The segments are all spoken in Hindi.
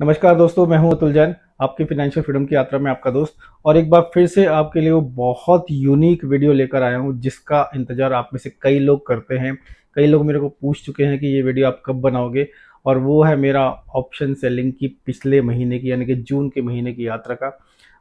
नमस्कार दोस्तों, मैं हूं अतुल जैन, आपकी फाइनेंशियल फ्रीडम की यात्रा में आपका दोस्त। और एक बार फिर से आपके लिए वो बहुत यूनिक वीडियो लेकर आया हूं जिसका इंतजार आप में से कई लोग करते हैं। कई लोग मेरे को पूछ चुके हैं कि ये वीडियो आप कब बनाओगे, और वो है मेरा ऑप्शन सेलिंग की पिछले महीने की यानी कि जून के महीने की यात्रा का।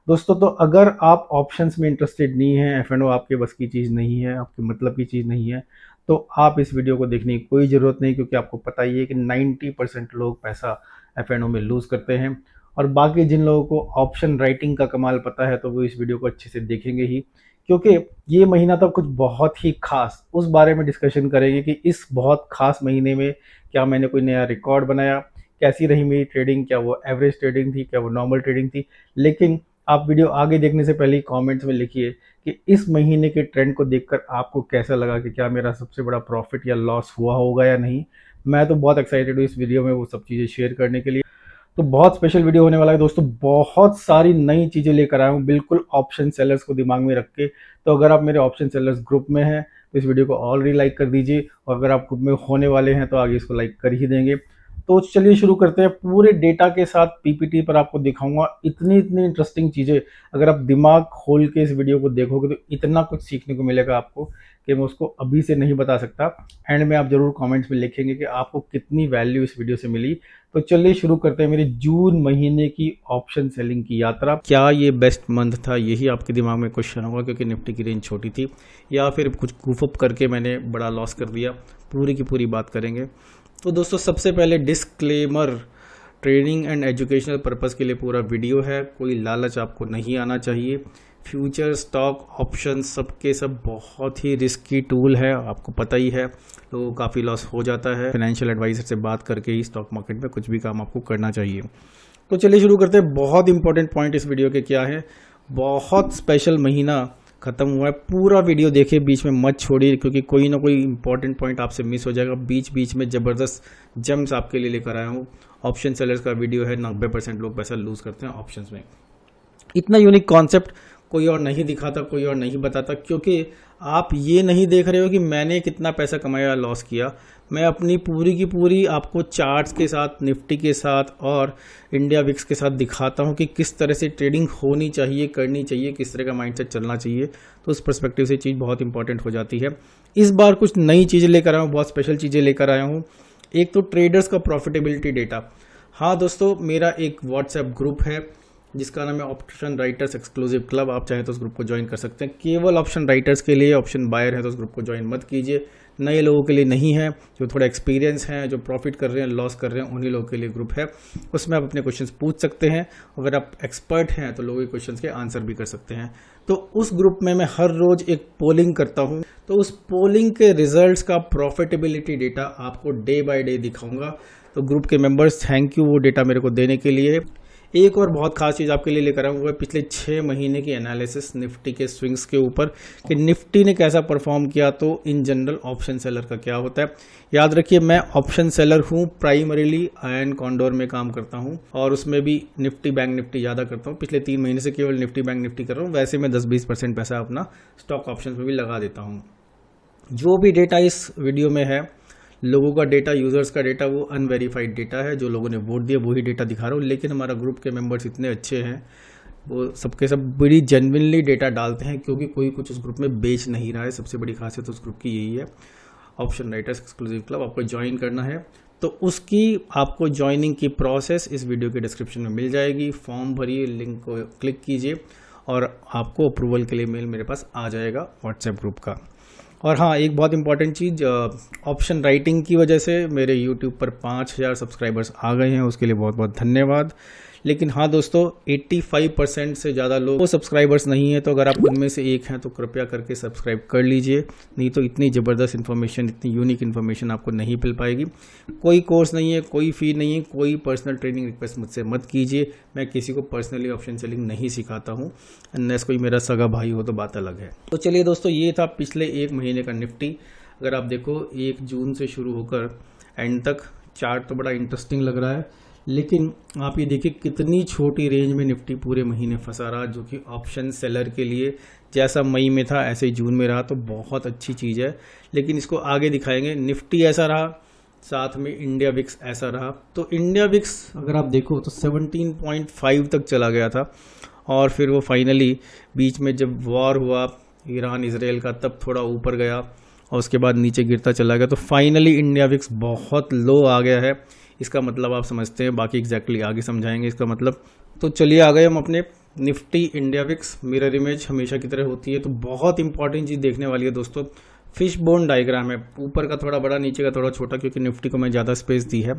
दोस्तों, तो अगर आप ऑप्शंस में इंटरेस्टेड नहीं है, एफ आपके बस की चीज़ नहीं है, आपके मतलब की चीज़ नहीं है, तो आप इस वीडियो को देखने की कोई ज़रूरत नहीं, क्योंकि आपको पता ही है कि 90% लोग पैसा एफ में लूज़ करते हैं। और बाकी जिन लोगों को ऑप्शन राइटिंग का कमाल पता है तो वो इस वीडियो को अच्छे से देखेंगे ही, क्योंकि ये महीना तो कुछ बहुत ही खास उस बारे में डिस्कशन करेंगे कि इस बहुत खास महीने में क्या मैंने कोई नया रिकॉर्ड बनाया, कैसी रही मेरी ट्रेडिंग, क्या वो एवरेज ट्रेडिंग थी, क्या वो नॉर्मल ट्रेडिंग थी। लेकिन आप वीडियो आगे देखने से पहले ही कमेंट्स में लिखिए कि इस महीने के ट्रेंड को देखकर आपको कैसा लगा, कि क्या मेरा सबसे बड़ा प्रॉफिट या लॉस हुआ होगा या नहीं। मैं तो बहुत एक्साइटेड हूँ इस वीडियो में वो सब चीज़ें शेयर करने के लिए। तो बहुत स्पेशल वीडियो होने वाला है दोस्तों, बहुत सारी नई चीज़ें लेकर आया हूँ बिल्कुल ऑप्शन सेलर्स को दिमाग में रख के। तो अगर आप मेरे ऑप्शन सेलर्स ग्रुप में हैं तो इस वीडियो को ऑलरेडी लाइक कर दीजिए, और अगर आप ग्रुप में होने वाले हैं तो आगे इसको लाइक कर ही देंगे। तो चलिए शुरू करते हैं। पूरे डेटा के साथ पीपीटी पर आपको दिखाऊंगा इतनी इतनी इंटरेस्टिंग चीज़ें। अगर आप दिमाग खोल के इस वीडियो को देखोगे तो इतना कुछ सीखने को मिलेगा आपको कि मैं उसको अभी से नहीं बता सकता। एंड में आप जरूर कमेंट्स में लिखेंगे कि आपको कितनी वैल्यू इस वीडियो से मिली। तो चलिए शुरू करते हैं मेरे जून महीने की ऑप्शन सेलिंग की यात्रा। क्या ये बेस्ट मंथ था, यही आपके दिमाग में क्वेश्चन होगा, क्योंकि निफ्टी की रेंज छोटी थी या फिर कुछ गूफअप करके मैंने बड़ा लॉस कर दिया। पूरी की पूरी बात करेंगे। तो दोस्तों, सबसे पहले disclaimer, training and educational purpose के लिए पूरा वीडियो है, कोई लालच आपको नहीं आना चाहिए। फ्यूचर, स्टॉक, ऑप्शन सबके सब बहुत ही रिस्की टूल है, आपको पता ही है। तो काफ़ी लॉस हो जाता है। फाइनेंशियल एडवाइजर से बात करके ही स्टॉक मार्केट में कुछ भी काम आपको करना चाहिए। तो चलिए शुरू करते हैं। बहुत इंपॉर्टेंट पॉइंट इस वीडियो के क्या है, बहुत स्पेशल महीना खत्म हुआ है। पूरा वीडियो देखिए, बीच में मत छोड़िए, क्योंकि कोई ना कोई इंपॉर्टेंट पॉइंट आपसे मिस हो जाएगा। बीच बीच में ज़बरदस्त जम्स आपके लिए लेकर आया हूँ। ऑप्शन सेलर्स का वीडियो है, 90% लोग पैसा लूज करते हैं ऑप्शंस में। इतना यूनिक कॉन्सेप्ट कोई और नहीं दिखाता, कोई और नहीं बताता, क्योंकि आप ये नहीं देख रहे हो कि मैंने कितना पैसा कमाया, लॉस किया। मैं अपनी पूरी की पूरी आपको चार्ट्स के साथ, निफ्टी के साथ और इंडिया विक्स के साथ दिखाता हूँ कि किस तरह से ट्रेडिंग होनी चाहिए, करनी चाहिए, किस तरह का माइंडसेट चलना चाहिए। तो उस पर्सपेक्टिव से चीज़ बहुत इंपॉर्टेंट हो जाती है। इस बार कुछ नई चीज़ें लेकर आया हूँ, बहुत स्पेशल चीज़ें लेकर आया हूँ। एक तो ट्रेडर्स का प्रॉफिटेबिलिटी डेटा। हाँ दोस्तों, मेरा एक व्हाट्सएप ग्रुप है जिसका नाम है ऑप्शन राइटर्स एक्सक्लूसिव क्लब। आप चाहें तो उस ग्रुप को ज्वाइन कर सकते हैं। केवल ऑप्शन राइटर्स के लिए, ऑप्शन बायर है तो उस ग्रुप को ज्वाइन मत कीजिए। नए लोगों के लिए नहीं है, जो थोड़ा एक्सपीरियंस हैं, जो प्रॉफिट कर रहे हैं, लॉस कर रहे हैं, उन्हीं लोगों के लिए ग्रुप है। उसमें आप अपने क्वेश्चंस पूछ सकते हैं। अगर आप एक्सपर्ट हैं तो लोगों के क्वेश्चंस के आंसर भी कर सकते हैं। तो उस ग्रुप में मैं हर रोज एक पोलिंग करता हूँ। तो उस पोलिंग के रिजल्ट्स का प्रॉफिटेबिलिटी डेटा आपको डे बाय डे दिखाऊंगा। तो ग्रुप के मेंबर्स, थैंक यू वो डेटा मेरे को देने के लिए। एक और बहुत खास चीज़ आपके लिए लेकर आऊँगा, पिछले 6 महीने की एनालिसिस निफ्टी के स्विंग्स के ऊपर कि निफ्टी ने कैसा परफॉर्म किया। तो इन जनरल ऑप्शन सेलर का क्या होता है, याद रखिए मैं ऑप्शन सेलर हूँ, प्राइमरीली आयन कॉन्डोर में काम करता हूँ, और उसमें भी निफ्टी बैंक निफ्टी ज़्यादा करता हूँ। पिछले 3 महीने से केवल निफ्टी बैंक निफ्टी कर रहा हूँ। वैसे मैं 10-20% पैसा अपना स्टॉक ऑप्शन में भी लगा देता हूँ। जो भी डेटा इस वीडियो में है, लोगों का डेटा, यूजर्स का डेटा, वो अनवेरीफाइड डेटा है। जो लोगों ने वोट दिया वही डेटा दिखा रहा हूँ। लेकिन हमारा ग्रुप के मेंबर्स इतने अच्छे हैं, वो सबके सब बड़ी जेन्युइनली डेटा डालते हैं, क्योंकि कोई कुछ उस ग्रुप में बेच नहीं रहा है। सबसे बड़ी खासियत उस ग्रुप की यही है। ऑप्शन राइटर्स एक्सक्लूसिव क्लब आपको ज्वाइन करना है तो उसकी आपको ज्वाइनिंग की प्रोसेस इस वीडियो के डिस्क्रिप्शन में मिल जाएगी। फॉर्म भरिए, लिंक को क्लिक कीजिए और आपको अप्रूवल के लिए मेल मेरे पास आ जाएगा व्हाट्सएप ग्रुप का। और हाँ, एक बहुत इंपॉर्टेंट चीज़, ऑप्शन राइटिंग की वजह से मेरे यूट्यूब पर 5000 सब्सक्राइबर्स आ गए हैं, उसके लिए बहुत बहुत धन्यवाद। लेकिन हाँ दोस्तों, 85% से ज़्यादा लोग वो सब्सक्राइबर्स नहीं है। तो अगर आप उनमें से एक हैं तो कृपया करके सब्सक्राइब कर लीजिए, नहीं तो इतनी ज़बरदस्त इन्फॉर्मेशन, इतनी यूनिक इन्फॉर्मेशन आपको नहीं मिल पाएगी। कोई कोर्स नहीं है, कोई फ़ी नहीं है, कोई पर्सनल ट्रेनिंग रिक्वेस्ट मुझसे मत कीजिए। मैं किसी को पर्सनली ऑप्शन सेलिंग नहीं सिखाता हूँ, अनलेस कोई मेरा सगा भाई हो तो बात अलग है। तो चलिए दोस्तों, ये था पिछले 1 महीने का निफ्टी। अगर आप देखो 1 जून से शुरू होकर एंड तक, चार्ट तो बड़ा इंटरेस्टिंग लग रहा है। लेकिन आप ये देखिए कितनी छोटी रेंज में निफ्टी पूरे महीने फंसा रहा, जो कि ऑप्शन सेलर के लिए जैसा मई में था ऐसे ही जून में रहा, तो बहुत अच्छी चीज़ है। लेकिन इसको आगे दिखाएंगे। निफ्टी ऐसा रहा, साथ में इंडिया विक्स ऐसा रहा। तो इंडिया विक्स अगर आप देखो तो 17.5 तक चला गया था और फिर वो फाइनली बीच में जब वॉर हुआ ईरान इसराइल का तब थोड़ा ऊपर गया और उसके बाद नीचे गिरता चला गया। तो फाइनली इंडिया विक्स बहुत लो आ गया है। इसका मतलब आप समझते हैं, बाकी एग्जैक्टली आगे समझाएंगे इसका मतलब। तो चलिए आ गए हम अपने Nifty India VIX. Mirror image हमेशा की तरह होती है। तो बहुत इंपॉर्टेंट चीज़ देखने वाली है दोस्तों, फिश बोन डायग्राम है। ऊपर का थोड़ा बड़ा, नीचे का थोड़ा छोटा, क्योंकि निफ्टी को मैं ज़्यादा स्पेस दी है।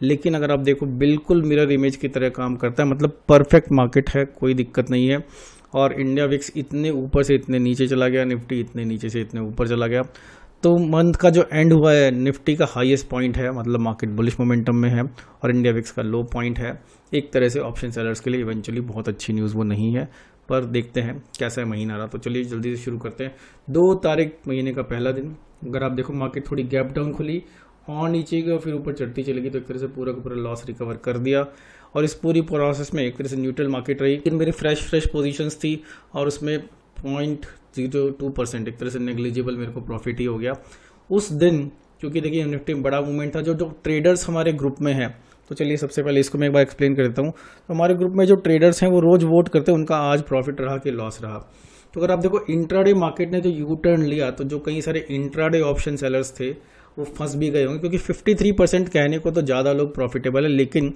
लेकिन अगर आप देखो बिल्कुल मिरर इमेज की तरह काम करता है, मतलब परफेक्ट मार्केट है, कोई दिक्कत नहीं है। और इंडिया विक्स इतने ऊपर से इतने नीचे चला गया, निफ्टी इतने नीचे से इतने ऊपर चला गया। तो मंथ का जो एंड हुआ है निफ्टी का हाईएस्ट पॉइंट है, मतलब मार्केट बुलिश मोमेंटम में है, और इंडिया विक्स का लो पॉइंट है। एक तरह से ऑप्शन सेलर्स के लिए इवेंचुअली बहुत अच्छी न्यूज़ वो नहीं है, पर देखते हैं कैसा महीना रहा। तो चलिए जल्दी से शुरू करते हैं। 2 तारीख महीने का पहला दिन, अगर आप देखो मार्केट थोड़ी गैप डाउन खुली और नीचे गई और फिर ऊपर चढ़ती चलेगी, तो एक तरह से पूरा का पूरा लॉस रिकवर कर दिया। और इस पूरी प्रोसेस में एक तरह से न्यूट्रल मार्केट रही, लेकिन मेरी फ्रेश पोजीशंस थी और उसमें 0.02% एक तरह से नेग्लिजिबल मेरे को प्रॉफिट ही हो गया उस दिन। क्योंकि देखिए निफ्टी में बड़ा मूवमेंट था। जो ट्रेडर्स हमारे ग्रुप में हैं, तो चलिए सबसे पहले इसको मैं एक बार एक्सप्लेन कर देता हूँ। तो हमारे ग्रुप में जो ट्रेडर्स हैं वो रोज वोट करते हैं, उनका आज प्रॉफिट रहा कि लॉस रहा। तो अगर आप देखो इंट्राडे मार्केट ने जो यू टर्न लिया, तो जो कई सारे इंट्राडे ऑप्शन सेलर्स थे वो फंस भी गए होंगे, क्योंकि 53% कहने को तो ज़्यादा लोग प्रॉफिटेबल है, लेकिन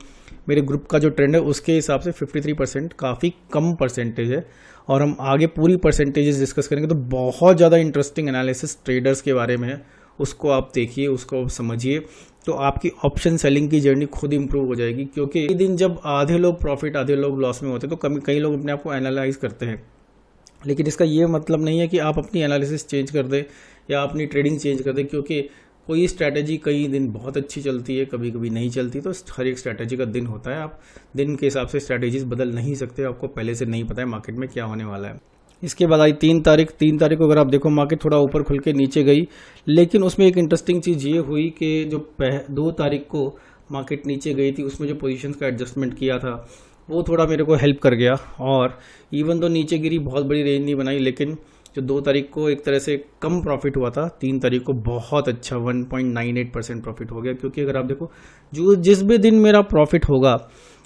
मेरे ग्रुप का जो ट्रेंड है उसके हिसाब से 53% काफ़ी कम परसेंटेज है। और हम आगे पूरी परसेंटेजेस डिस्कस करेंगे। तो बहुत ज़्यादा इंटरेस्टिंग एनालिसिस ट्रेडर्स के बारे में है, उसको आप देखिए, उसको आप समझिए, तो आपकी ऑप्शन सेलिंग की जर्नी खुद इंप्रूव हो जाएगी। क्योंकि एक दिन जब आधे लोग प्रॉफिट आधे लोग लॉस में होते हैं, तो कई लोग अपने आप को एनालाइज करते हैं, लेकिन इसका ये मतलब नहीं है कि आप अपनी एनालिसिस चेंज कर दें या अपनी ट्रेडिंग चेंज कर दें। क्योंकि कोई स्ट्रैटेजी कई दिन बहुत अच्छी चलती है, कभी कभी नहीं चलती। तो हर एक स्ट्रैटेजी का दिन होता है, आप दिन के हिसाब से स्ट्रैटेजीज बदल नहीं सकते। आपको पहले से नहीं पता है मार्केट में क्या होने वाला है। इसके बाद आई 3 तारीख। 3 तारीख को अगर आप देखो मार्केट थोड़ा ऊपर खुल के नीचे गई, लेकिन उसमें एक इंटरेस्टिंग चीज़ ये हुई कि जो 2 तारीख को मार्केट नीचे गई थी, उसमें जो पोजीशंस का एडजस्टमेंट किया था वो थोड़ा मेरे को हेल्प कर गया। और इवन तो नीचे गिरी, बहुत बड़ी रेंज नहीं बनाई, लेकिन जो 2 तारीख को एक तरह से कम प्रॉफिट हुआ था, 3 तारीख को बहुत अच्छा 1.98% प्रॉफिट हो गया। क्योंकि अगर आप देखो जिस भी दिन मेरा प्रॉफिट होगा,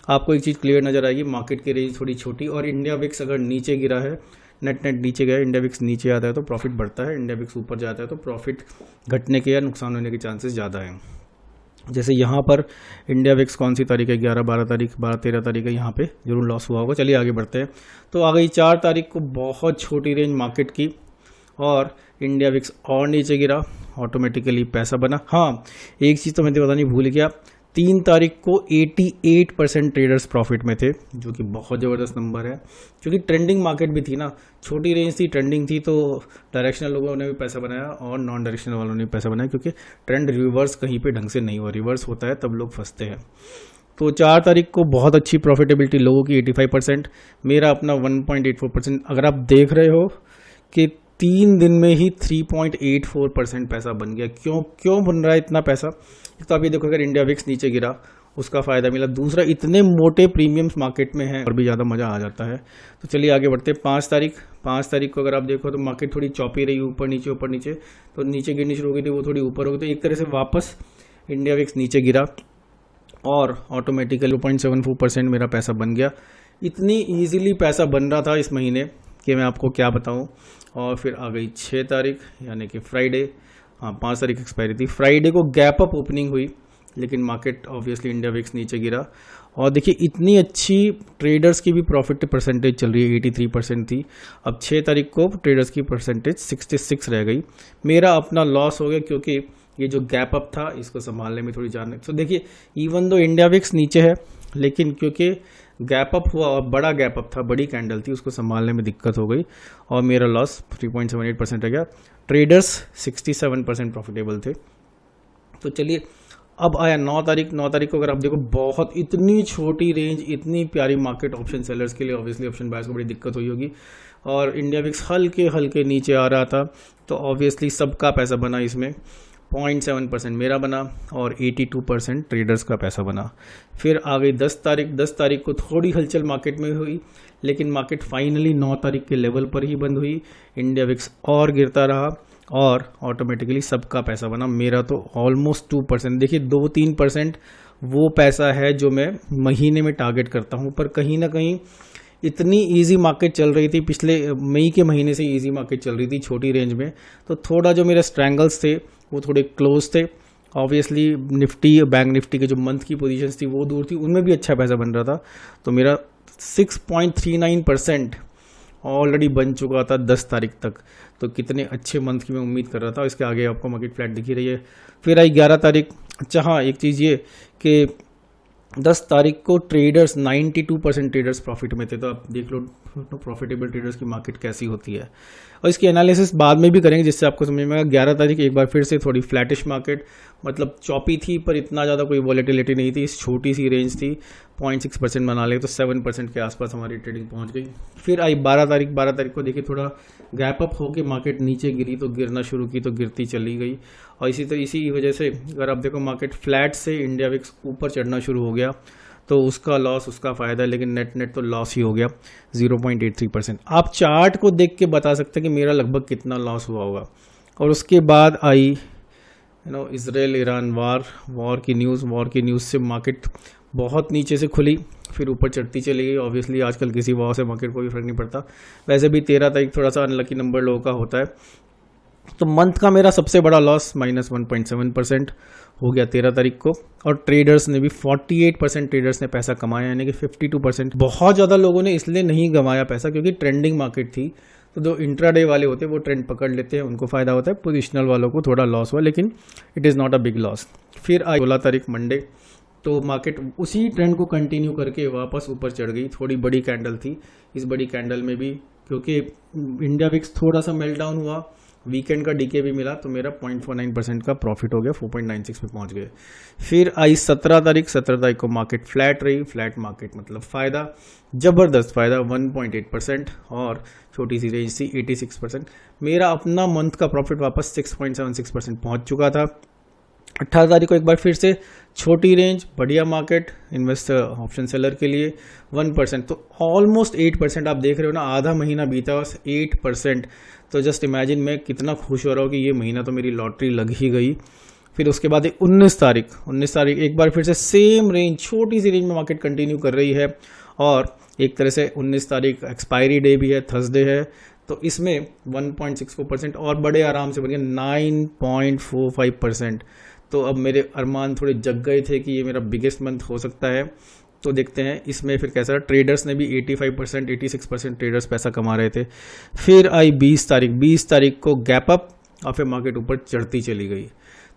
आपको एक चीज़ क्लियर नजर आएगी, मार्केट की रेंज थोड़ी छोटी और इंडिया विक्स अगर नीचे गिरा है, नेट नीचे गया, इंडिया विक्स नीचे आता है तो प्रॉफिट बढ़ता है, इंडिया विक्स ऊपर जाता है तो प्रॉफिट घटने के या नुकसान होने के चांसेस ज़्यादा हैं। जैसे यहाँ पर इंडिया विक्स कौन सी तारीख है, 11, 12 तारीख, 12, 13 तारीख है, यहाँ पे जरूर लॉस हुआ होगा। चलिए आगे बढ़ते हैं। तो आ गई 4 तारीख को बहुत छोटी रेंज मार्केट की और इंडिया विक्स और नीचे गिरा, ऑटोमेटिकली पैसा बना। हाँ, एक चीज़ तो मैं तो बतानी भूल गया, 3 तारीख को 88% ट्रेडर्स प्रॉफिट में थे, जो कि बहुत ज़बरदस्त नंबर है। क्योंकि ट्रेंडिंग मार्केट भी थी ना, छोटी रेंज थी, ट्रेंडिंग थी, तो डायरेक्शनल लोगों ने भी पैसा बनाया और नॉन डायरेक्शनल वालों ने भी पैसा बनाया। क्योंकि ट्रेंड रिवर्स कहीं पे ढंग से नहीं हुआ, रिवर्स होता है तब लोग फंसते हैं। तो 4 तारीख को बहुत अच्छी प्रॉफिटेबिलिटी लोगों की 85%, मेरा अपना 1.84%। अगर आप देख रहे हो कि 3 दिन में ही 3.84% पैसा बन गया। क्यों बन रहा है इतना पैसा? तो आप ये देखो, अगर इंडिया विक्स नीचे गिरा उसका फ़ायदा मिला, दूसरा इतने मोटे प्रीमियम्स मार्केट में हैं और भी ज़्यादा मज़ा आ जाता है। तो चलिए आगे बढ़ते हैं। 5 तारीख को अगर आप देखो तो मार्केट थोड़ी चौपी रही, ऊपर नीचे, तो नीचे गिरनी शुरू हो गई थी, वो थोड़ी ऊपर हो गई, तो एक तरह से वापस इंडिया विक्स नीचे गिरा और ऑटोमेटिकली 0.74% मेरा पैसा बन गया। इतनी ईजिली पैसा बन रहा था इस महीने कि मैं आपको क्या बताऊं। और फिर आ गई 6 तारीख यानी कि फ्राइडे। हाँ, 5 तारीख एक्सपायरी थी। फ्राइडे को गैप अप ओपनिंग हुई, लेकिन मार्केट ऑब्वियसली इंडिया विक्स नीचे गिरा। और देखिए इतनी अच्छी ट्रेडर्स की भी प्रॉफिट परसेंटेज चल रही है, 83% थी। अब 6 तारीख को ट्रेडर्स की परसेंटेज 66 रह गई। मेरा अपना लॉस हो गया, क्योंकि ये जो गैप अप था इसको संभालने में थोड़ी जान। तो देखिए इवन दो इंडिया विक्स नीचे है, लेकिन क्योंकि गैप अप हुआ और बड़ा गैप अप था, बड़ी कैंडल थी, उसको संभालने में दिक्कत हो गई और मेरा लॉस 3.78% रह गया। ट्रेडर्स 67% प्रॉफिटेबल थे। तो चलिए अब आया 9 तारीख। 9 तारीख को अगर आप देखो, बहुत इतनी छोटी रेंज, इतनी प्यारी मार्केट ऑप्शन सेलर्स के लिए, ऑब्वियसली ऑप्शन बायर्स को बड़ी दिक्कत हुई होगी। और इंडिया विक्स हल्के नीचे आ रहा था, तो ऑब्वियसली सबका पैसा बना इसमें। 0.7% मेरा बना और 82% ट्रेडर्स का पैसा बना। फिर आ गई 10 तारीख। 10 तारीख को थोड़ी हलचल मार्केट में हुई, लेकिन मार्केट फाइनली 9 तारीख के लेवल पर ही बंद हुई। इंडिया विक्स और गिरता रहा और ऑटोमेटिकली सबका पैसा बना। मेरा तो ऑलमोस्ट 2%, देखिए 2-3% वो पैसा है जो मैं महीने में टारगेट करता हूँ। पर कहीं ना कहीं इतनी इजी मार्केट चल रही थी, पिछले मई के महीने से इजी मार्केट चल रही थी छोटी रेंज में, तो थोड़ा जो मेरे स्ट्रैंगल्स थे वो थोड़े क्लोज थे। ऑब्वियसली निफ्टी, बैंक निफ्टी के जो मंथ की पोजीशंस थी वो दूर थी, उनमें भी अच्छा पैसा बन रहा था। तो मेरा 6.39% ऑलरेडी बन चुका था 10 तारीख तक। तो कितने अच्छे मंथ की मैं उम्मीद कर रहा था। इसके आगे आपको मार्केट फ्लैट दिख ही रही है। फिर आई 11 तारीख। अच्छा हाँ, एक चीज़ ये कि 10 तारीख को ट्रेडर्स 92% ट्रेडर्स प्रॉफिट में थे। तो आप देख लो प्रॉफिटेबल ट्रेडर्स की मार्केट कैसी होती है, और इसकी एनालिसिस बाद में भी करेंगे जिससे आपको समझ में आएगा। 11 तारीख एक बार फिर से थोड़ी फ्लैटिश मार्केट, मतलब चॉपी थी पर इतना ज़्यादा कोई वॉलेटिलिटी नहीं थी, छोटी सी रेंज थी, 0.6% बना ले तो 7% के आसपास हमारी ट्रेडिंग पहुंच गई। फिर आई 12 तारीख। 12 तारीख को देखिए थोड़ा गैप अप होकर मार्केट नीचे गिरी, तो गिरना शुरू की तो गिरती चली गई। और इसी वजह से अगर आप देखो मार्केट फ्लैट से इंडिया विक्स ऊपर चढ़ना शुरू हो गया, तो उसका लॉस उसका फ़ायदा, लेकिन नेट तो लॉस ही हो गया 0.83%। आप चार्ट को देख के बता सकते हैं कि मेरा लगभग कितना लॉस हुआ होगा। और उसके बाद आई इजराइल ईरान वॉर की न्यूज़ से मार्केट बहुत नीचे से खुली, फिर ऊपर चढ़ती चली गई। ऑब्वियसली आजकल किसी वॉर से मार्केट को भी फर्क नहीं पड़ता। वैसे भी 13 तारीख थोड़ा सा अनलकी नंबर लोगों का होता है। तो मंथ का मेरा सबसे बड़ा लॉस -1.7% हो गया 13 तारीख को। और ट्रेडर्स ने भी 48% ट्रेडर्स ने पैसा कमाया, यानी कि 52%। बहुत ज़्यादा लोगों ने इसलिए नहीं कमाया पैसा क्योंकि ट्रेंडिंग मार्केट थी। तो जो इंट्राडे वाले होते हैं वो ट्रेंड पकड़ लेते हैं, उनको फ़ायदा होता है। पोजिशनल वालों को थोड़ा लॉस हुआ, लेकिन it is not a big loss. फिर आई 16 तारीख मंडे, तो मार्केट उसी ट्रेंड को कंटिन्यू करके वापस ऊपर चढ़ गई। थोड़ी बड़ी कैंडल थी, इस बड़ी कैंडल में भी क्योंकि इंडिया विक्स थोड़ा सा मेल्ट डाउन हुआ, वीकेंड का डीके भी मिला, तो मेरा 0.49% का प्रॉफिट हो गया, 4.96 पे पहुंच गए। फिर आई 17 तारीख। 17 तारीख को मार्केट फ्लैट रही। फ्लैट मार्केट मतलब फ़ायदा, ज़बरदस्त फ़ायदा 1.8%, और छोटी सी रेंज थी 86%। मेरा अपना मंथ का प्रॉफिट वापस 6.76% पहुंच चुका था। 18 तारीख को एक बार फिर से छोटी रेंज, बढ़िया मार्केट, इन्वेस्टर ऑप्शन सेलर के लिए 1%, तो ऑलमोस्ट 8% आप देख रहे हो ना, आधा महीना बीता बस 8%। तो जस्ट इमेजिन मैं कितना खुश हो रहा हूँ कि ये महीना तो मेरी लॉटरी लग ही गई। फिर उसके बाद 19 तारीख एक बार फिर से सेम रेंज, छोटी सी रेंज में मार्केट कंटिन्यू कर रही है। और एक तरह से 19 तारीख एक्सपायरी डे भी है, थर्सडे है, तो इसमें 1.64% और बड़े आराम से बन गया 9.45%। तो अब मेरे अरमान थोड़े जग गए थे कि ये मेरा बिगेस्ट मंथ हो सकता है। तो देखते हैं इसमें फिर कैसा। ट्रेडर्स ने भी 85%, 86% ट्रेडर्स पैसा कमा रहे थे। फिर आई 20 तारीख। 20 तारीख को गैप अप और फिर मार्केट ऊपर चढ़ती चली गई।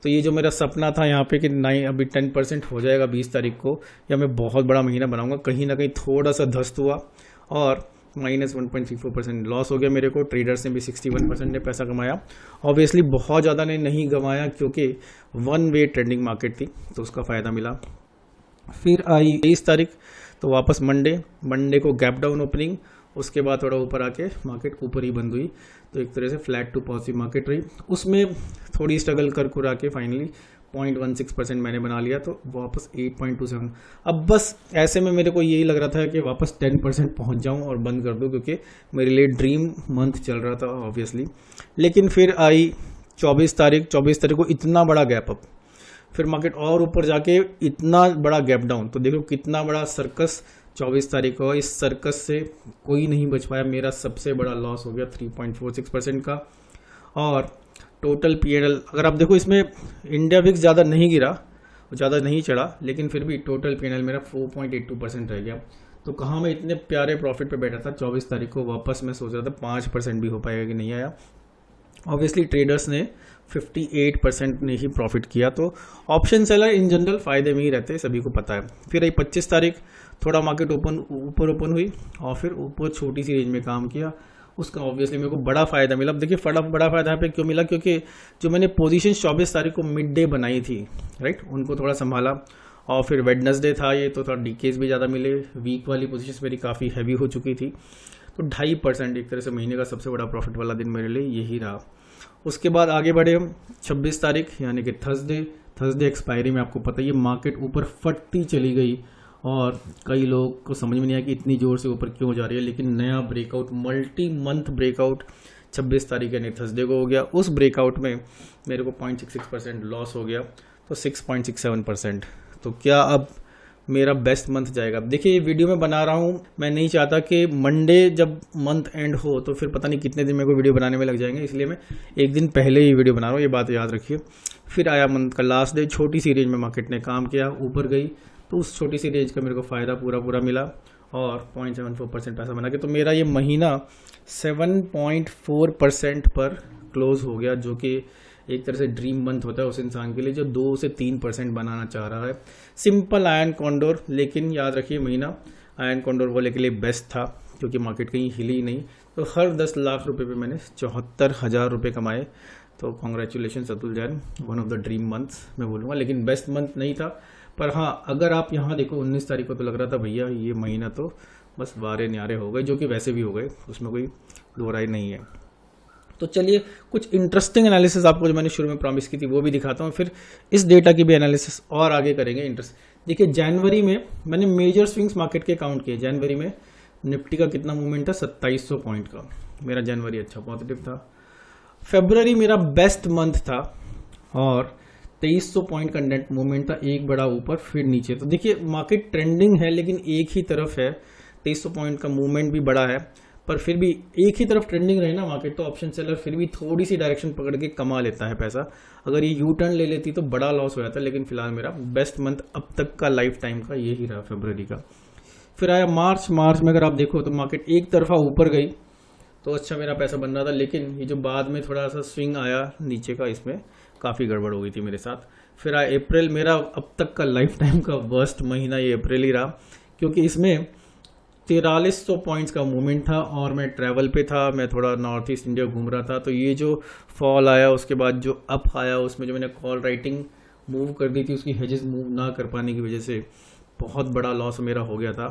तो ये जो मेरा सपना था यहाँ पे कि नहीं अभी 10% हो जाएगा 20 तारीख को, या मैं बहुत बड़ा महीना बनाऊंगा, कहीं ना कहीं थोड़ा सा ध्वस्त हुआ और -1.34% लॉस हो गया मेरे को। ट्रेडर्स ने भी 61% ने पैसा कमाया। ऑब्वियसली बहुत ज़्यादा ने नहीं कमाया क्योंकि वन वे ट्रेंडिंग मार्केट थी, तो उसका फ़ायदा मिला। फिर आई 23 तारीख, तो वापस मंडे को गैप डाउन ओपनिंग, उसके बाद थोड़ा ऊपर आके मार्केट ऊपर ही बंद हुई। तो एक तरह से फ्लैट टू पॉजिटिव मार्केट रही। उसमें थोड़ी स्ट्रगल कर आके फाइनली 0.16% मैंने बना लिया, तो वापस 8.27। अब बस ऐसे में मेरे को यही लग रहा था कि वापस 10% पहुंच जाऊं और बंद कर दूं, क्योंकि मेरे लिए ड्रीम मंथ चल रहा था ऑब्वियसली। लेकिन फिर आई 24 तारीख को इतना बड़ा गैप अप, फिर मार्केट और ऊपर जाके इतना बड़ा गैप डाउन। तो देखो कितना बड़ा सर्कस 24 तारीख को। इस सर्कस से कोई नहीं बच पाया। मेरा सबसे बड़ा लॉस हो गया 3.46% का। और टोटल पीएनएल अगर आप देखो, इसमें इंडिया विक्स ज़्यादा नहीं गिरा, ज़्यादा नहीं चढ़ा, लेकिन फिर भी टोटल पीएनएल मेरा 4.82% रह गया। तो कहाँ मैं इतने प्यारे प्रॉफिट पे बैठा था 24 तारीख को, वापस मैं सोच रहा था 5% भी हो पाएगा कि नहीं आया। ऑब्वियसली ट्रेडर्स ने 58% ने ही प्रॉफिट किया। तो ऑप्शन सेलर इन जनरल फायदे में ही रहते हैं, सभी को पता है। फिर आई 25 तारीख, थोड़ा मार्केट ऊपर ओपन हुई और फिर ऊपर छोटी सी रेंज में काम किया। उसका ऑब्वियसली मेरे को बड़ा फायदा मिला। अब देखिए बड़ा फायदा यहाँ पे क्यों मिला, क्योंकि जो मैंने पोजीशन 24 तारीख को मिड डे बनाई थी, राइट, उनको थोड़ा संभाला। और फिर वेडनेसडे था ये, तो थोड़ा डीकेज भी ज़्यादा मिले। वीक वाली पोजीशन मेरी काफ़ी हैवी हो चुकी थी, तो 2.5% एक तरह से महीने का सबसे बड़ा प्रॉफिट वाला दिन मेरे लिए यही रहा। उसके बाद आगे बढ़े हम 26 तारीख यानी कि थर्सडे एक्सपायरी में आपको पता ही है मार्केट ऊपर फटती चली गई, और कई लोग को समझ में नहीं आया कि इतनी जोर से ऊपर क्यों जा रही है। लेकिन नया ब्रेकआउट, मल्टी मंथ ब्रेकआउट 26 तारीख यानी थर्सडे को हो गया। उस ब्रेकआउट में मेरे को 0.66% लॉस हो गया, तो 6.67%। तो क्या अब मेरा बेस्ट मंथ जाएगा? देखिए, ये वीडियो मैं बना रहा हूँ, मैं नहीं चाहता कि मंडे जब मंथ एंड हो तो फिर पता नहीं कितने दिन मेरे को वीडियो बनाने में लग जाएंगे, इसलिए मैं एक दिन पहले ही वीडियो बना रहा हूँ, ये बात याद रखिए। फिर आया मंथ का लास्ट डे, छोटी सी रेंज में मार्केट ने काम किया, ऊपर गई, तो उस छोटी सी रेंज का मेरे को फ़ायदा पूरा मिला और 0.74% पैसा बना के, तो मेरा ये महीना 7.4% पर क्लोज हो गया, जो कि एक तरह से ड्रीम मंथ होता है उस इंसान के लिए जो 2 से 3% बनाना चाह रहा है। सिंपल आयन कॉन्डोर, लेकिन याद रखिए महीना आयन कॉन्डोर वाले के लिए बेस्ट था क्योंकि मार्केट कहीं हिली नहीं। तो हर 10 लाख रुपए पे मैंने 74,000 रुपये कमाए। तो congratulation Atul Jain, one of the dream months मैं बोलूँगा, लेकिन बेस्ट मंथ नहीं था। पर हाँ, अगर आप यहाँ देखो 19 तारीख को तो लग रहा था भैया ये महीना तो बस वारे न्यारे हो गए, जो कि वैसे भी हो गए, उसमें कोई दो राय नहीं है। तो चलिए कुछ इंटरेस्टिंग एनालिसिस आपको जो मैंने शुरू में प्रॉमिस की थी वो भी दिखाता हूँ, फिर इस डेटा की भी एनालिसिस और आगे करेंगे। इंटरेस्ट देखिए, जनवरी में मैंने मेजर स्विंग्स मार्केट के काउंट किए। जनवरी में निफ्टी का कितना मूवमेंट था? 2700 पॉइंट का। मेरा जनवरी अच्छा पॉजिटिव था। फरवरी मेरा बेस्ट मंथ था और 2300 पॉइंट का नेट मूवमेंट था, एक बड़ा ऊपर फिर नीचे। तो देखिए मार्केट ट्रेंडिंग है लेकिन एक ही तरफ है, 2300 पॉइंट का मूवमेंट भी बड़ा है, पर फिर भी एक ही तरफ ट्रेंडिंग रहे ना मार्केट, तो ऑप्शन सेलर फिर भी थोड़ी सी डायरेक्शन पकड़ के कमा लेता है पैसा। अगर ये यू टर्न ले लेती तो बड़ा लॉस हो जाता है, लेकिन फिलहाल मेरा बेस्ट मंथ अब तक का लाइफ टाइम का यही रहा, फरवरी का। फिर आया मार्च। मार्च में अगर आप देखो तो मार्केट एक तरफा ऊपर गई तो अच्छा मेरा पैसा बन रहा था, लेकिन ये जो बाद में थोड़ा सा स्विंग आया नीचे का, इसमें काफ़ी गड़बड़ हो गई थी मेरे साथ। फिर आया अप्रैल। मेरा अब तक का लाइफ टाइम का वर्स्ट महीना ये अप्रैल ही रहा, क्योंकि इसमें 4300 पॉइंट्स का मूवमेंट था और मैं ट्रैवल पे था, मैं थोड़ा नॉर्थ ईस्ट इंडिया घूम रहा था। तो ये जो फॉल आया उसके बाद जो अप आया, उसमें जो मैंने कॉल राइटिंग मूव कर दी थी उसकी हेजेस मूव ना कर पाने की वजह से बहुत बड़ा लॉस मेरा हो गया था।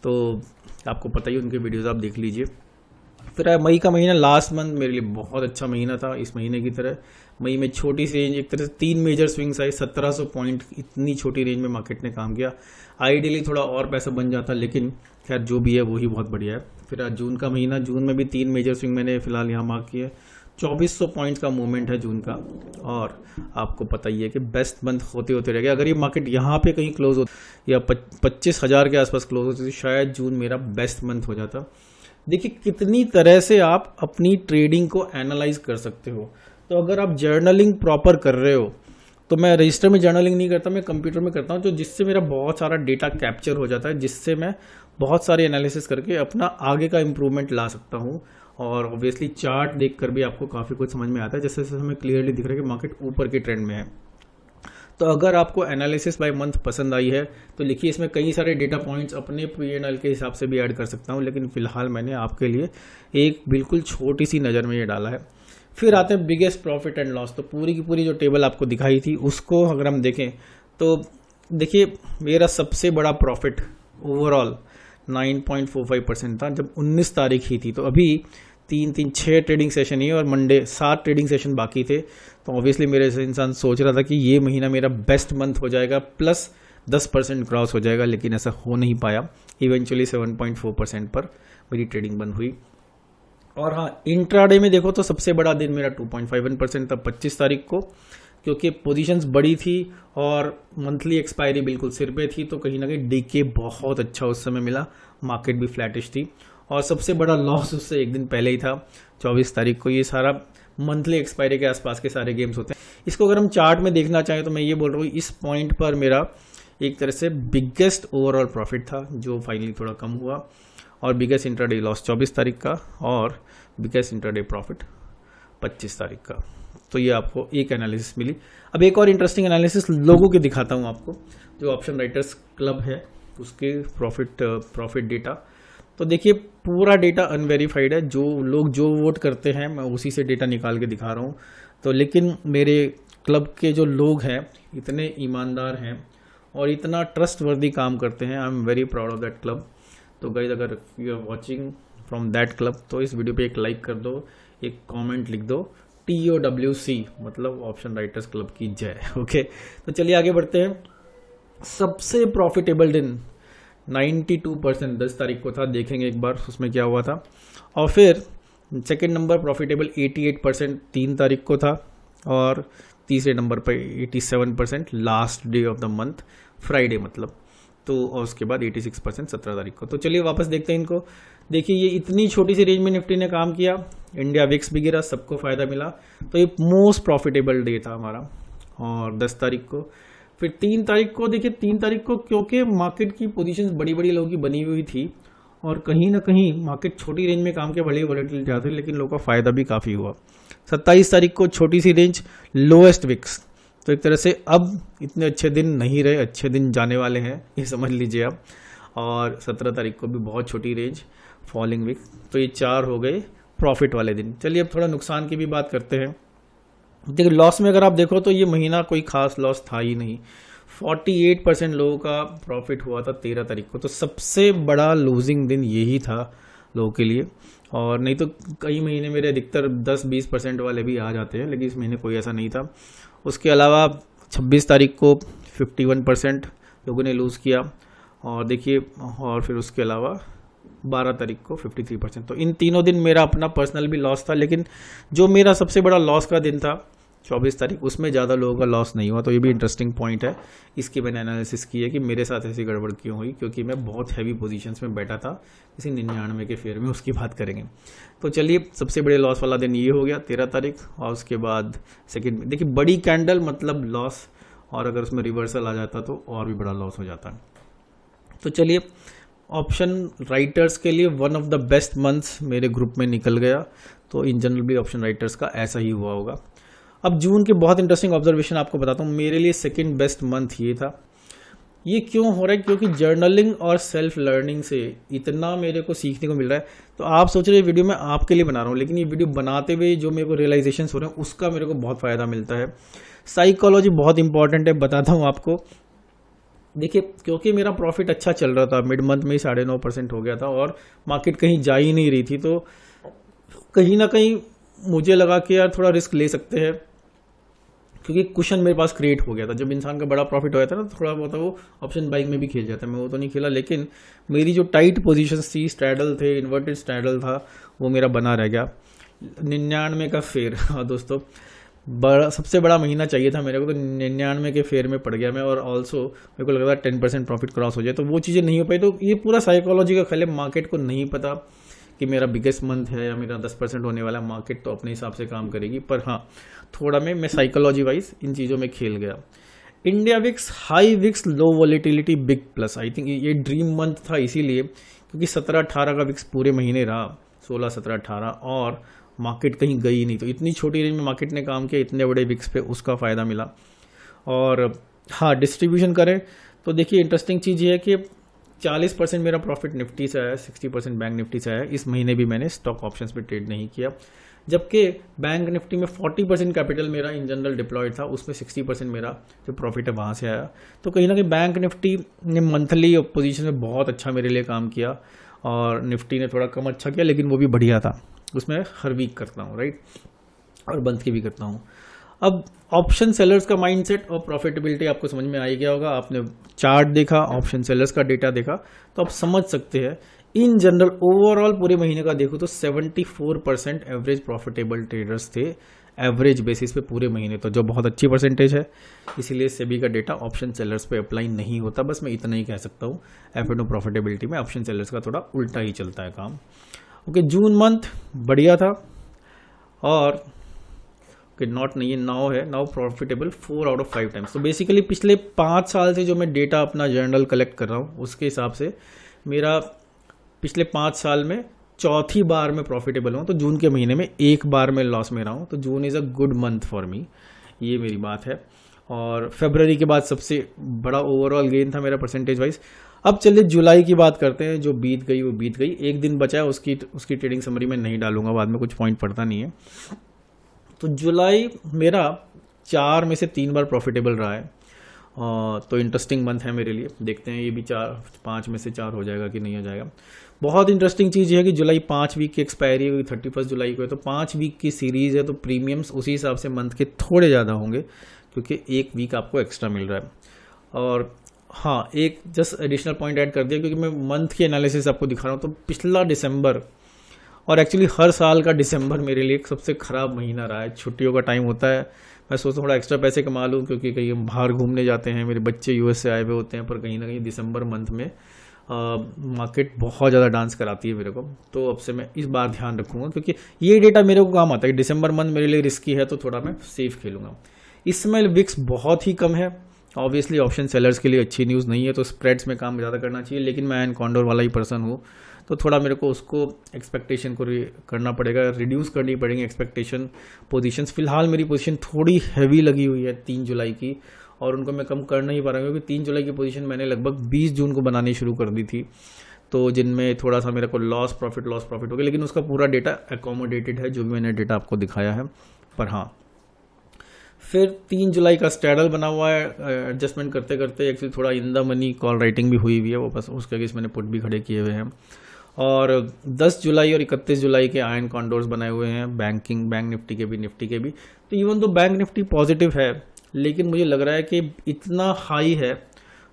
तो आपको पता ही, उनके वीडियोज़ आप देख लीजिए। फिर आया मई का महीना। लास्ट मंथ मेरे लिए बहुत अच्छा महीना था इस महीने की तरह। मई में छोटी सी रेंज, एक तरह से 3 मेजर स्विंग्स आए, 1700 पॉइंट, इतनी छोटी रेंज में मार्केट ने काम किया। आइडियली थोड़ा और पैसा बन जाता, लेकिन खैर जो भी है वही बहुत बढ़िया है। फिर आज जून का महीना। जून में भी 3 मेजर स्विंग मैंने फिलहाल यहाँ मार्क किए। 2400 पॉइंट का मूवमेंट है जून का, और आपको पता ही है कि बेस्ट मंथ होते होते रह गया। अगर ये मार्केट यहाँ पे कहीं क्लोज हो या 25,000 के आसपास क्लोज होती तो शायद जून मेरा बेस्ट मंथ हो जाता। देखिए कितनी तरह से आप अपनी ट्रेडिंग को एनालाइज कर सकते हो। तो अगर आप जर्नलिंग प्रॉपर कर रहे हो, तो मैं रजिस्टर में जर्नलिंग नहीं करता, मैं कंप्यूटर में करता हूँ, तो जिससे मेरा बहुत सारा डेटा कैप्चर हो जाता है, जिससे मैं बहुत सारे एनालिसिस करके अपना आगे का इम्प्रूवमेंट ला सकता हूँ। और ऑब्वियसली चार्ट देखकर भी आपको काफ़ी कुछ समझ में आता है, जैसे जैसे हमें क्लियरली दिख रहा है कि मार्केट ऊपर के ट्रेंड में है। तो अगर आपको एनालिसिस बाय मंथ पसंद आई है तो लिखिए, इसमें कई सारे डेटा पॉइंट्स अपने P&L के हिसाब से भी ऐड कर सकता हूँ, लेकिन फिलहाल मैंने आपके लिए एक बिल्कुल छोटी सी नज़र में ये डाला है। फिर आते हैं बिगेस्ट प्रॉफिट एंड लॉस। तो पूरी की पूरी जो टेबल आपको दिखाई थी उसको अगर हम देखें तो देखिए मेरा सबसे बड़ा प्रॉफिट ओवरऑल 9.45% था जब 19 तारीख ही थी। तो अभी 6 ट्रेडिंग सेशन ही और मंडे 7 ट्रेडिंग सेशन बाकी थे। तो ऑब्वियसली मेरे से इंसान सोच रहा था कि ये महीना मेरा बेस्ट मंथ हो जाएगा, प्लस 10% क्रॉस हो जाएगा, लेकिन ऐसा हो नहीं पाया। इवेंचुअली 7.4% पर मेरी ट्रेडिंग बंद हुई। और हाँ, इंट्राडे में देखो तो सबसे बड़ा दिन मेरा 2.51% था 25 तारीख को, क्योंकि पोजीशंस बड़ी थी और मंथली एक्सपायरी बिल्कुल सिर पे थी, तो कहीं ना कहीं डीके बहुत अच्छा उस समय मिला, मार्केट भी फ्लैटिश थी। और सबसे बड़ा लॉस उससे एक दिन पहले ही था 24 तारीख को। ये सारा मंथली एक्सपायरी के आसपास के सारे गेम्स होते हैं। इसको अगर हम चार्ट में देखना चाहें तो मैं ये बोल रहा हूँ, इस पॉइंट पर मेरा एक तरह से बिगेस्ट ओवरऑल प्रॉफिट था, जो फाइनली थोड़ा कम हुआ, और बिगेस्ट इंट्राडे लॉस 24 तारीख का और बिगेस्ट इंट्राडे प्रॉफिट 25 तारीख का। तो ये आपको एक एनालिसिस मिली। अब एक और इंटरेस्टिंग एनालिसिस लोगों के दिखाता हूँ आपको, जो ऑप्शन राइटर्स क्लब है उसके प्रॉफिट डेटा। तो देखिए पूरा डेटा अनवेरीफाइड है, जो लोग जो वोट करते हैं मैं उसी से डेटा निकाल के दिखा रहा हूँ। तो लेकिन मेरे क्लब के जो लोग हैं इतने ईमानदार हैं और इतना ट्रस्टवर्दी काम करते हैं, I am very proud of that club. तो गाइस, अगर you are watching from that club तो इस वीडियो पे एक लाइक कर दो, एक कमेंट लिख दो, TOWC मतलब ऑप्शन राइटर्स क्लब की जय। ओके, तो चलिए आगे बढ़ते हैं। सबसे प्रॉफिटेबल दिन 92% 10 तारीख को था, देखेंगे एक बार उसमें क्या हुआ था। और फिर सेकेंड नंबर प्रॉफिटेबल 88% 3 तारीख को था, और तीसरे नंबर पर 87% last day of the month, Friday मतलब। तो और उसके बाद 86% 17 तारीख को। तो चलिए वापस देखते हैं इनको। देखिए ये इतनी छोटी सी रेंज में निफ्टी ने काम किया, इंडिया विक्स भी गिरा, सबको फायदा मिला। तो ये मोस्ट प्रॉफिटेबल डे था हमारा। और 10 तारीख को, फिर 3 तारीख को, देखिए 3 तारीख को क्योंकि मार्केट की पोजीशंस बड़ी बड़ी लोगों की बनी हुई थी और कहीं ना कहीं मार्केट छोटी रेंज में काम किया, बड़ी वॉलेटिलिटी आती, लेकिन लोगों का फायदा भी काफ़ी हुआ। 27 तारीख को छोटी सी रेंज, लोएस्ट विक्स। तो एक तरह से अब इतने अच्छे दिन नहीं रहे, अच्छे दिन जाने वाले हैं, ये समझ लीजिए आप। और 17 तारीख को भी बहुत छोटी रेंज, फॉलिंग विक्स। तो ये 4 हो गए प्रॉफिट वाले दिन। चलिए अब थोड़ा नुकसान की भी बात करते हैं। देखिए लॉस में अगर आप देखो तो ये महीना कोई खास लॉस था ही नहीं। 48% लोगों का प्रॉफिट हुआ था 13 तारीख को। तो सबसे बड़ा लूजिंग दिन यही था लोगों के लिए। और नहीं तो कई महीने मेरे अधिकतर 10-20% वाले भी आ जाते हैं, लेकिन इस महीने कोई ऐसा नहीं था। उसके अलावा 26 तारीख को 51% लोगों ने लूज़ किया, और देखिए, और फिर उसके अलावा 12 तारीख को 53%। तो इन तीनों दिन मेरा अपना पर्सनल भी लॉस था, लेकिन जो मेरा सबसे बड़ा लॉस का दिन था 24 तारीख, उसमें ज़्यादा लोगों का लॉस नहीं हुआ। तो ये भी इंटरेस्टिंग पॉइंट है, इसकी मैंने एनालिसिस की है कि मेरे साथ ऐसी गड़बड़ क्यों हुई, क्योंकि मैं बहुत हैवी पोजीशंस में बैठा था किसी 99 के फेयर में, उसकी बात करेंगे। तो चलिए सबसे बड़े लॉस वाला दिन ये हो गया 13 तारीख, और उसके बाद सेकेंड में देखिए बड़ी कैंडल मतलब लॉस, और अगर उसमें रिवर्सल आ जाता तो और भी बड़ा लॉस हो जाता। तो चलिए ऑप्शन राइटर्स के लिए one of the best months मेरे ग्रुप में निकल गया। तो इन जनरल भी ऑप्शन राइटर्स का ऐसा ही हुआ होगा। अब जून के बहुत इंटरेस्टिंग ऑब्जर्वेशन आपको बताता हूँ। मेरे लिए सेकंड बेस्ट मंथ ये था। ये क्यों हो रहा है? क्योंकि जर्नलिंग और सेल्फ लर्निंग से इतना मेरे को सीखने को मिल रहा है। तो आप सोच रहे वीडियो मैं आपके लिए बना रहा हूँ, लेकिन ये वीडियो बनाते हुए जो मेरे को रियलाइजेशन हो रहे हैं उसका मेरे को बहुत फ़ायदा मिलता है। साइकोलॉजी बहुत इंपॉर्टेंट है, बताता हूँ आपको। देखिए क्योंकि मेरा प्रॉफिट अच्छा चल रहा था, मिड मंथ में ही 9.5% हो गया था, और मार्केट कहीं जा ही नहीं रही थी, तो कहीं ना कहीं मुझे लगा कि यार थोड़ा रिस्क ले सकते हैं, क्योंकि कुशन मेरे पास क्रिएट हो गया था। जब इंसान का बड़ा प्रॉफिट हो जाता है ना, तो थोड़ा बहुत वो ऑप्शन बाइंग में भी खेल जाता है। मैं वो तो नहीं खेला, लेकिन मेरी जो टाइट पोजीशंस थी, स्ट्रैडल थे, इन्वर्टेड स्ट्रैडल था, वो मेरा बना रह गया। 99 का फेयर, हाँ दोस्तों, बड़ा सबसे बड़ा महीना चाहिए था मेरे को, तो 99 के फेयर में पड़ गया मैं। और ऑल्सो मेरे को लग रहा था 10% प्रॉफिट क्रॉस हो जाए, तो वो चीज़ें नहीं हो पाई। तो ये पूरा साइकोलॉजी का खेल है। मार्केट को नहीं पता कि मेरा बिगेस्ट मंथ है या मेरा 10% होने वाला। मार्केट तो अपने हिसाब से काम करेगी, पर हाँ थोड़ा मैं साइकोलॉजी वाइज इन चीज़ों में खेल गया। India VIX, high VIX, low volatility, big plus. I think ये ड्रीम मंथ था, इसीलिए क्योंकि 17-18 का विक्स पूरे महीने रहा, 16, 17, 18, और मार्केट कहीं गई नहीं। तो इतनी छोटी रेंज में मार्केट ने काम किया, इतने बड़े विक्स पे उसका फ़ायदा मिला। और हाँ डिस्ट्रीब्यूशन करें तो देखिए इंटरेस्टिंग चीज़ ये है कि 40% मेरा प्रॉफिट निफ्टी से आया, 60% बैंक निफ्टी से आया। इस महीने भी मैंने स्टॉक ऑप्शंस पे ट्रेड नहीं किया, जबकि बैंक निफ्टी में 40% कैपिटल मेरा इन जनरल डिप्लॉयड था, उसमें 60% मेरा जो प्रॉफिट है वहाँ से आया। तो कहीं ना कहीं बैंक निफ्टी ने मंथली पोजीशन में बहुत अच्छा मेरे लिए काम किया, और निफ्टी ने थोड़ा कम अच्छा किया, लेकिन वो भी बढ़िया था। उसमें हर वीक करता हूँ, राइट, और बंद के भी करता हूँ। अब ऑप्शन सेलर्स का माइंडसेट और प्रॉफिटेबिलिटी आपको समझ में आ ही गया होगा। आपने चार्ट देखा, ऑप्शन सेलर्स का डेटा देखा, तो आप समझ सकते हैं। इन जनरल ओवरऑल पूरे महीने का देखो तो 74% एवरेज प्रॉफिटेबल ट्रेडर्स थे, एवरेज बेसिस पे पूरे महीने, तो जो बहुत अच्छी परसेंटेज है। इसीलिए सेबी का डेटा ऑप्शन सेलर्स पे अप्लाई नहीं होता। बस मैं इतना ही कह सकता हूँ, एफ एंड ओ प्रॉफिटेबिलिटी में ऑप्शन सेलर्स का थोड़ा उल्टा ही चलता है काम। ओके, जून मंथ बढ़िया था, और नॉट नहीं है, नाउ है, now profitable 4 out of 5 times. तो बेसिकली पिछले 5 साल से जो मैं डेटा अपना जर्नल कलेक्ट कर रहा हूँ, उसके हिसाब से मेरा पिछले 5 साल में चौथी बार में प्रॉफिटेबल हूँ। तो जून के महीने में एक बार में लॉस में रहा हूँ। तो June is a good month for me, ये मेरी बात है। और फरवरी के बाद सबसे बड़ा ओवरऑल गेन था मेरा परसेंटेज वाइज। अब चलिए जुलाई की बात करते हैं। जो बीत गई वो बीत गई, एक दिन बचा है, उसकी ट्रेडिंग समरी में नहीं डालूंगा, बाद में कुछ पॉइंट पड़ता नहीं है। तो जुलाई मेरा 4 में से 3 बार प्रॉफिटेबल रहा है, तो इंटरेस्टिंग मंथ है मेरे लिए। देखते हैं ये भी 5 में से 4 हो जाएगा कि नहीं हो जाएगा। बहुत इंटरेस्टिंग चीज़ ये है कि जुलाई 5 वीक की एक्सपायरी हुई 31 जुलाई को है, तो 5 वीक की सीरीज़ है, तो प्रीमियम्स उसी हिसाब से मंथ के थोड़े ज़्यादा होंगे, क्योंकि 1 वीक आपको एक्स्ट्रा मिल रहा है। और हाँ, एक जस्ट एडिशनल पॉइंट ऐड कर दिया, क्योंकि मैं मंथ की एनालिसिस आपको दिखा रहा हूँ। तो पिछला दिसंबर और एक्चुअली हर साल का दिसंबर मेरे लिए एक सबसे ख़राब महीना रहा है। छुट्टियों का टाइम होता है, मैं सोचता हूँ थोड़ा एक्स्ट्रा पैसे कमा लूँ, क्योंकि कहीं हम बाहर घूमने जाते हैं, मेरे बच्चे यूएस से आए हुए होते हैं, पर कहीं ना कहीं दिसंबर मंथ में मार्केट बहुत ज़्यादा डांस कराती है मेरे को। तो अब से मैं इस बार ध्यान रखूँगा, क्योंकि ये डेटा मेरे को काम आता है कि दिसंबर मंथ मेरे लिए रिस्की है, तो थोड़ा मैं सेफ खेलूँगा। इस समय विक्स बहुत ही कम है। ऑब्वियसली ऑप्शन सेलर्स के लिए अच्छी न्यूज़ नहीं है, तो स्प्रेड्स में काम ज़्यादा करना चाहिए, लेकिन मैं एन कॉन्डोर वाला ही पर्सन हूँ, तो थोड़ा मेरे को उसको एक्सपेक्टेशन को करना पड़ेगा, रिड्यूस करनी पड़ेंगी एक्सपेक्टेशन पोजीशंस। फिलहाल मेरी पोजीशन थोड़ी हैवी लगी हुई है 3 जुलाई की, और उनको मैं कम कर नहीं पा रहा हूँ, क्योंकि 3 जुलाई की पोजीशन मैंने लगभग 20 जून को बनानी शुरू कर दी थी, तो जिनमें थोड़ा सा मेरे को लॉस प्रॉफिट हो गया, लेकिन उसका पूरा डेटा एकोमोडेटेड है जो भी मैंने डेटा आपको दिखाया है। पर हाँ, फिर 3 जुलाई का स्टैडल बना हुआ है, एडजस्टमेंट करते करते एक्चुअली थोड़ा in the money call writing भी हुई है, वो बस उसके अगेंस्ट मैंने पुट भी खड़े किए हुए हैं। और 10 जुलाई और 31 जुलाई के आयन कॉन्डोर्स बनाए हुए हैं, बैंक निफ्टी के भी। तो इवन तो बैंक निफ्टी पॉजिटिव है, लेकिन मुझे लग रहा है कि इतना हाई है,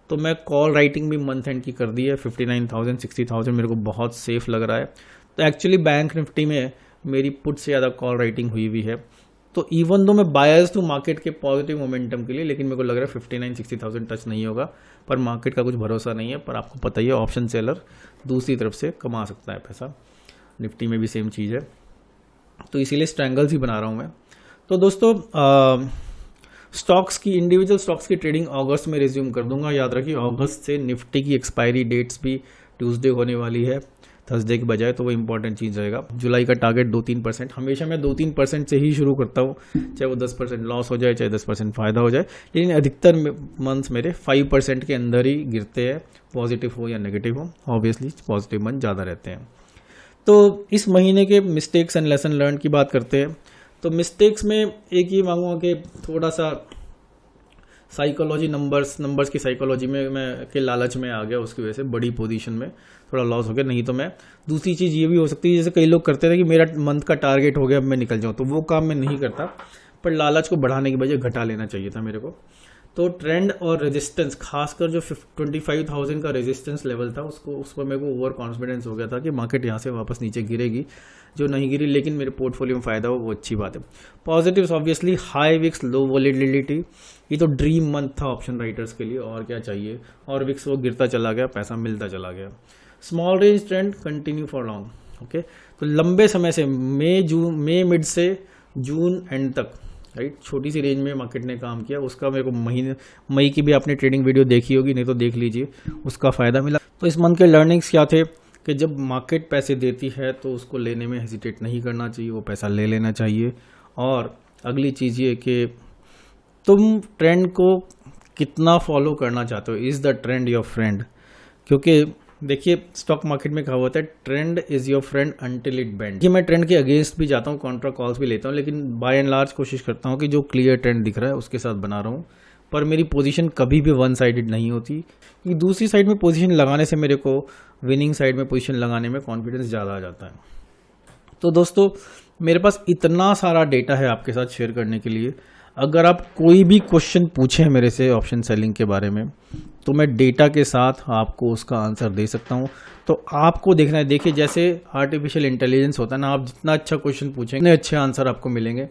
तो मैं कॉल राइटिंग भी मंथ एंड की कर दी है। 59,000 60,000 मेरे को बहुत सेफ लग रहा है। तो एक्चुअली बैंक निफ्टी में मेरी पुट से ज़्यादा कॉल राइटिंग हुई हुई है। तो इवन दो मैं बायर्स हूँ मार्केट के पॉजिटिव मोमेंटम के लिए, लेकिन मेरे को लग रहा है 59-60,000 टच नहीं होगा। पर मार्केट का कुछ भरोसा नहीं है, पर आपको पता ही है ऑप्शन सेलर दूसरी तरफ से कमा सकता है पैसा। निफ्टी में भी सेम चीज़ है, तो इसीलिए स्ट्रैंगल्स ही बना रहा हूँ मैं। तो दोस्तों स्टॉक्स की इंडिविजुअल स्टॉक्स की ट्रेडिंग अगस्त में रिज्यूम कर दूंगा। याद रखिए अगस्त से निफ्टी की एक्सपायरी डेट्स भी ट्यूसडे होने वाली है, थर्सडे की बजाय, तो वो इंपॉर्टेंट चीज़ रहेगा। जुलाई का टारगेट 2-3%, हमेशा मैं 2-3% से ही शुरू करता हूँ, चाहे वो 10% लॉस हो जाए, चाहे 10% फ़ायदा हो जाए, लेकिन अधिकतर मंथ्स मेरे 5% के अंदर ही गिरते हैं, पॉजिटिव हो या नेगेटिव हो। ऑब्वियसली पॉजिटिव मंथ ज़्यादा रहते हैं। तो इस महीने के मिस्टेक्स एंड लेसन लर्न की बात करते हैं। तो मिस्टेक्स में एक ये मांगूंगा कि थोड़ा सा साइकोलॉजी, नंबर्स की साइकोलॉजी में मैं के लालच में आ गया, उसकी वजह से बड़ी पोजीशन में थोड़ा लॉस हो गया। नहीं तो मैं दूसरी चीज़ ये भी हो सकती है, जैसे कई लोग करते थे कि मेरा मंथ का टारगेट हो गया, अब मैं निकल जाऊँ, तो वो काम मैं नहीं करता, पर लालच को बढ़ाने की बजाय घटा लेना चाहिए था मेरे को। तो ट्रेंड और रेजिस्टेंस, खासकर जो 25,000 का रेजिस्टेंस लेवल था, उस पर मेरे को ओवर कॉन्फिडेंस हो गया था कि मार्केट यहाँ से वापस नीचे गिरेगी, जो नहीं गिरी, लेकिन मेरे पोर्टफोलियो में फ़ायदा हो, वो अच्छी बात है। Positives obviously high VIX, low volatility, ये तो ड्रीम मंथ था ऑप्शन राइटर्स के लिए, और क्या चाहिए। और विक्स वो गिरता चला गया, पैसा मिलता चला गया। Small range trend continue for long. Okay, तो लंबे समय से मई मिड से जून एंड तक, राइट, छोटी सी रेंज में मार्केट ने काम किया। उसका मेरे को मई की भी आपने ट्रेडिंग वीडियो देखी होगी, नहीं तो देख लीजिए, उसका फ़ायदा मिला। तो इस मंथ के लर्निंग्स क्या थे कि जब मार्केट पैसे देती है तो उसको लेने में हेजिटेट नहीं करना चाहिए, वो पैसा ले लेना चाहिए। और अगली चीज़ ये कि तुम ट्रेंड को कितना फॉलो करना चाहते हो, is the trend your friend. क्योंकि देखिए स्टॉक मार्केट में कहा होता है trend is your friend until it bend. मैं ट्रेंड के अगेंस्ट भी जाता हूँ, कॉन्ट्रा कॉल्स भी लेता हूँ, लेकिन बाय एंड लार्ज कोशिश करता हूँ कि जो क्लियर ट्रेंड दिख रहा है उसके साथ बना रहा हूँ। पर मेरी पोजीशन कभी भी वन साइडेड नहीं होती, क्योंकि दूसरी साइड में पोजीशन लगाने से मेरे को विनिंग साइड में पोजीशन लगाने में कॉन्फिडेंस ज़्यादा आ जाता है। तो दोस्तों मेरे पास इतना सारा डेटा है आपके साथ शेयर करने के लिए। अगर आप कोई भी क्वेश्चन पूछें मेरे से ऑप्शन सेलिंग के बारे में, तो मैं डेटा के साथ आपको उसका आंसर दे सकता हूँ। तो आपको देखना है, देखिए जैसे आर्टिफिशियल इंटेलिजेंस होता है ना, आप जितना अच्छा क्वेश्चन पूछेंगे उतने अच्छे आंसर आपको मिलेंगे।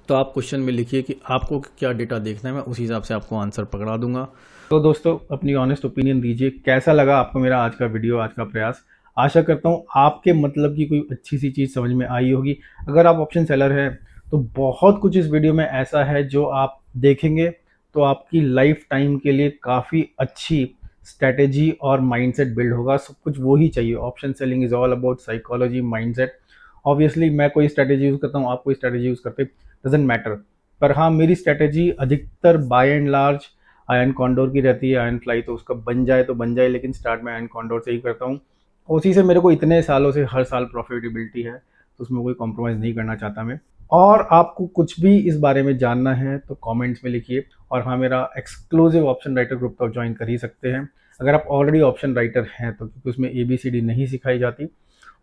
तो आप क्वेश्चन में लिखिए कि आपको क्या डेटा देखना है, मैं उसी हिसाब से आपको आंसर पकड़ा दूंगा। तो दोस्तों अपनी ऑनेस्ट ओपिनियन दीजिए, कैसा लगा आपको मेरा आज का वीडियो, आज का प्रयास। आशा करता हूँ आपके मतलब की कोई अच्छी सी चीज़ समझ में आई होगी। अगर आप ऑप्शन सेलर हैं तो बहुत कुछ इस वीडियो में ऐसा है जो आप देखेंगे तो आपकी लाइफ टाइम के लिए काफ़ी अच्छी स्ट्रेटेजी और माइंडसेट बिल्ड होगा। सब कुछ वो ही चाहिए। Option selling is all about psychology, mindset. Obviously मैं कोई स्ट्रेटेजी यूज़ करता हूँ, आप कोई स्ट्रेटेजी यूज़ करते, डजेंट मैटर। पर हाँ, मेरी स्ट्रेटेजी अधिकतर by and large iron condor की रहती है। आयन फ्लाई तो उसका बन जाए तो बन जाए, लेकिन स्टार्ट मैं आयन कॉन्डोर से ही करता हूँ। उसी से मेरे को इतने सालों से हर साल प्रॉफिटेबिलिटी है, तो उसमें कोई कॉम्प्रोमाइज़ नहीं करना चाहता मैं। और आपको कुछ भी इस बारे में जानना है तो कमेंट्स में लिखिए। और हाँ, मेरा एक्सक्लूसिव ऑप्शन राइटर ग्रुप तो आप ज्वाइन कर ही सकते हैं अगर आप ऑलरेडी ऑप्शन राइटर हैं तो, क्योंकि उसमें ABCD नहीं सिखाई जाती।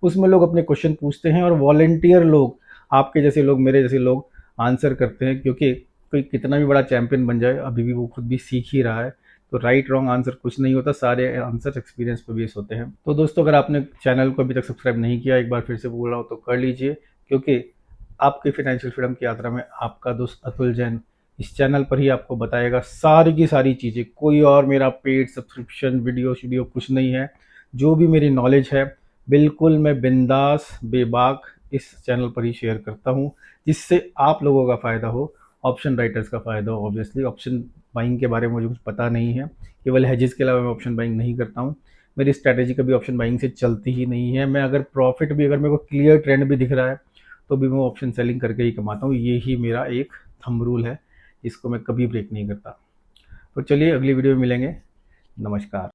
उसमें लोग अपने क्वेश्चन पूछते हैं और वॉलेंटियर लोग, आपके जैसे लोग, मेरे जैसे लोग आंसर करते हैं। क्योंकि कोई कितना भी बड़ा चैंपियन बन जाए, अभी भी वो खुद भी सीख ही रहा है। तो राइट रॉन्ग आंसर कुछ नहीं होता, सारे आंसर एक्सपीरियंस पे बेस होते हैं। तो दोस्तों, अगर आपने चैनल को अभी तक सब्सक्राइब नहीं किया, एक बार फिर से बोल रहा हूँ तो कर लीजिए, क्योंकि आपकी फाइनेंशियल फ्रीडम की यात्रा में आपका दोस्त अतुल जैन इस चैनल पर ही आपको बताएगा सारी की सारी चीज़ें। कोई और मेरा पेड सब्सक्रिप्शन वीडियो कुछ नहीं है। जो भी मेरी नॉलेज है बिल्कुल मैं बिंदास बेबाक इस चैनल पर ही शेयर करता हूँ, जिससे आप लोगों का फ़ायदा हो, ऑप्शन राइटर्स का फ़ायदा हो। ऑब्वियसली ऑप्शन बाइंग के बारे में मुझे कुछ पता नहीं है, केवल हेजेस के अलावा मैं ऑप्शन बाइंग नहीं करता हूँ। मेरी स्ट्रैटेजी कभी ऑप्शन बाइंग से चलती ही नहीं है। मैं अगर प्रॉफिट भी, अगर मेरे को क्लियर ट्रेंड भी दिख रहा है, तो भी मैं ऑप्शन सेलिंग करके ही कमाता हूँ। ये ही मेरा एक थंब रूल है, इसको मैं कभी ब्रेक नहीं करता। तो चलिए अगली वीडियो में मिलेंगे। नमस्कार।